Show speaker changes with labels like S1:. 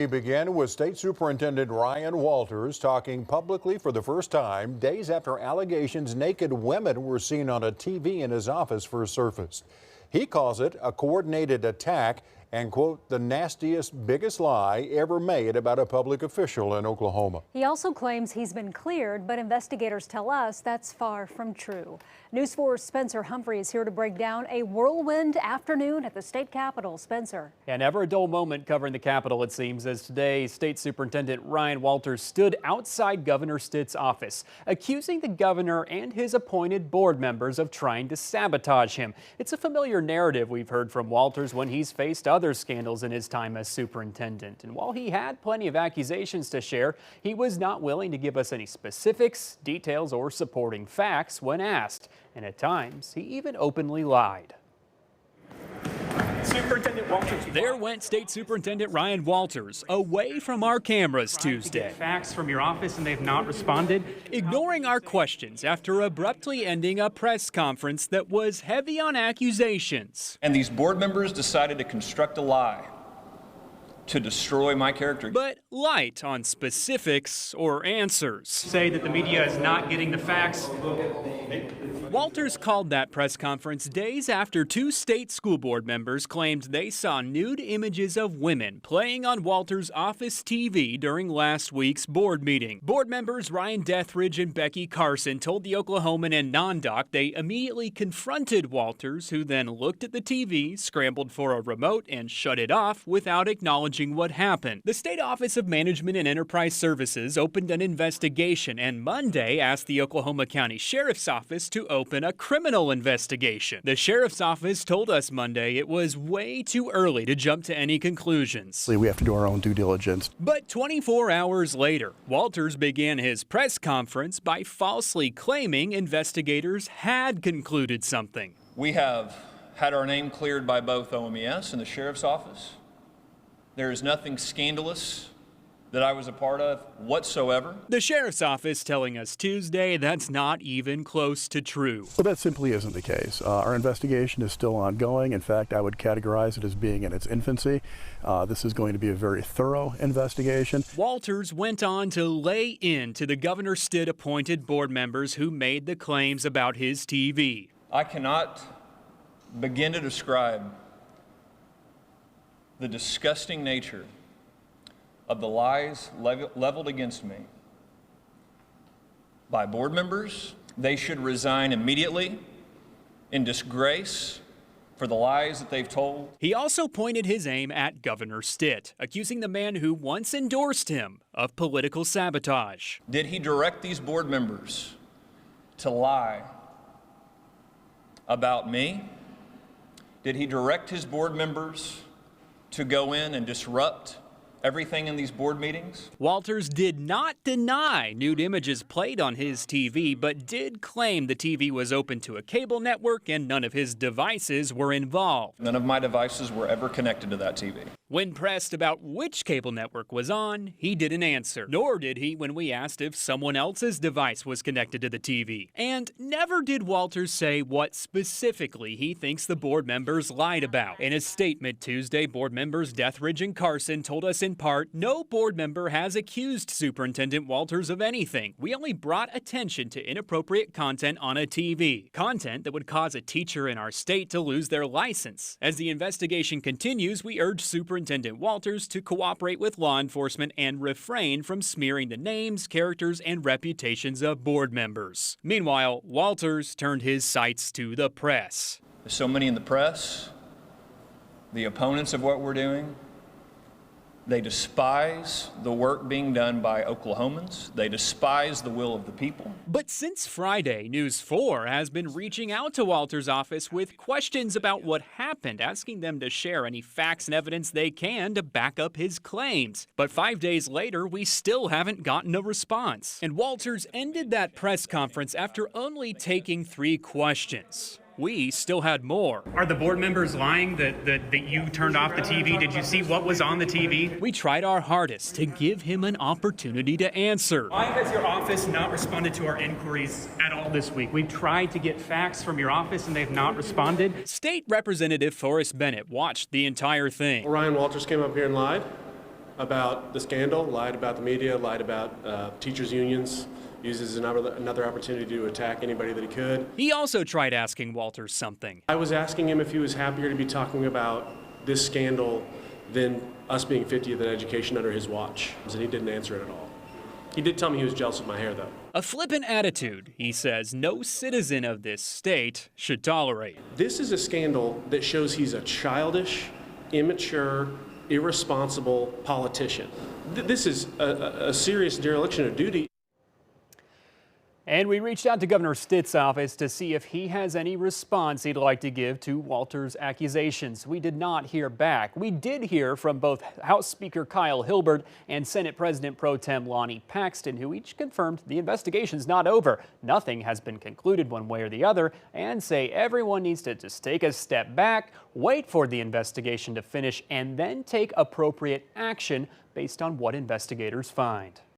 S1: We begin with State Superintendent Ryan Walters talking publicly for the first time days after allegations naked women were seen on a TV in his office first surfaced. He calls it a coordinated attack and, quote, the nastiest, biggest lie ever made about a public official in Oklahoma.
S2: He also claims he's been cleared, but investigators tell us that's far from true. News 4's Spencer Humphrey is here to break down a whirlwind afternoon at the state capitol. Spencer.
S3: Yeah, never a dull moment covering the Capitol, it seems, as today State Superintendent Ryan Walters stood outside Governor Stitt's office, accusing the governor and his appointed board members of trying to sabotage him. It's a familiar narrative we've heard from Walters when he's faced other scandals in his time as superintendent. And while he had plenty of accusations to share, he was not willing to give us any specifics, details, or supporting facts when asked. And at times, he even openly lied.
S4: Superintendent Walters.
S3: There went State Superintendent Ryan Walters away from our cameras Tuesday.
S4: Facts from your office and they've not responded.
S3: Ignoring our questions after abruptly ending a press conference that was heavy on accusations.
S5: And these board members decided to construct a lie to destroy my character.
S3: But light on specifics or answers.
S4: Say that the media is not getting the facts.
S3: Walters called that press conference days after two state school board members claimed they saw nude images of women playing on Walters' office TV during last week's board meeting. Board members Ryan Dethridge and Becky Carson told the Oklahoman and Non-Doc they immediately confronted Walters, who then looked at the TV, scrambled for a remote, and shut it off without acknowledging what happened. The State Office of Management and Enterprise Services opened an investigation and Monday asked the Oklahoma County Sheriff's Office to open a criminal investigation. The Sheriff's Office told us Monday it was way too early to jump to any conclusions.
S6: We have to do our own due diligence.
S3: But 24 hours later, Walters began his press conference by falsely claiming investigators had concluded something.
S5: We have had our name cleared by both OMES and the Sheriff's Office. There is nothing scandalous that I was a part of whatsoever.
S3: The Sheriff's Office telling us Tuesday that's not even close to true.
S6: Well, that simply isn't the case. Our investigation is still ongoing. In fact, I would categorize it as being in its infancy. This is going to be a very thorough investigation.
S3: Walters went on to lay into the Governor Stitt appointed board members who made the claims about his TV.
S5: I cannot begin to describe the disgusting nature of the lies leveled against me by board members. They should resign immediately in disgrace for the lies that they've told.
S3: He also pointed his aim at Governor Stitt, accusing the man who once endorsed him of political sabotage.
S5: Did he direct these board members to lie about me? Did he direct his board members to go in and disrupt everything in these board meetings?
S3: Walters did not deny nude images played on his TV, but did claim the TV was open to a cable network and none of his devices were involved.
S5: None of my devices were ever connected to that TV.
S3: When pressed about which cable network was on, he didn't answer, nor did he when we asked if someone else's device was connected to the TV. And never did Walters say what specifically he thinks the board members lied about. In a statement Tuesday, board members Dethridge and Carson told us in part, no board member has accused Superintendent Walters of anything. We only brought attention to inappropriate content on a TV. Content that would cause a teacher in our state to lose their license. As the investigation continues, we urge Superintendent Walters to cooperate with law enforcement and refrain from smearing the names, characters, and reputations of board members. Meanwhile, Walters turned his sights to the press.
S5: There's so many in the press, the opponents of what we're doing. They despise the work being done by Oklahomans. They despise the will of the people.
S3: But since Friday, News 4 has been reaching out to Walters' office with questions about what happened, asking them to share any facts and evidence they can to back up his claims. But 5 days later, we still haven't gotten a response. And Walters ended that press conference after only taking 3 questions. We still had more.
S4: Are the board members lying that you turned off the TV? Did you see what was on the TV?
S3: We tried our hardest to give him an opportunity to answer.
S4: Why has your office not responded to our inquiries at all this week? We've tried to get facts from your office and they've not responded.
S3: State Representative Forrest Bennett watched the entire thing.
S7: Ryan Walters came up here and lied about the scandal, lied about the media, lied about teachers' unions, uses another opportunity to attack anybody that he could.
S3: He also tried asking Walters something.
S7: I was asking him if he was happier to be talking about this scandal than us being 50th in education under his watch, and he didn't answer it at all. He did tell me he was jealous of my hair, though.
S3: A flippant attitude, he says no citizen of this state should tolerate.
S7: This is a scandal that shows he's a childish, immature, irresponsible politician. This is a serious dereliction of duty.
S3: And we reached out to Governor Stitt's office to see if he has any response he'd like to give to Walters' accusations. We did not hear back. We did hear from both House Speaker Kyle Hilbert and Senate President Pro Tem Lonnie Paxton, who each confirmed the investigation's not over. Nothing has been concluded one way or the other, and say everyone needs to just take a step back, wait for the investigation to finish, and then take appropriate action based on what investigators find.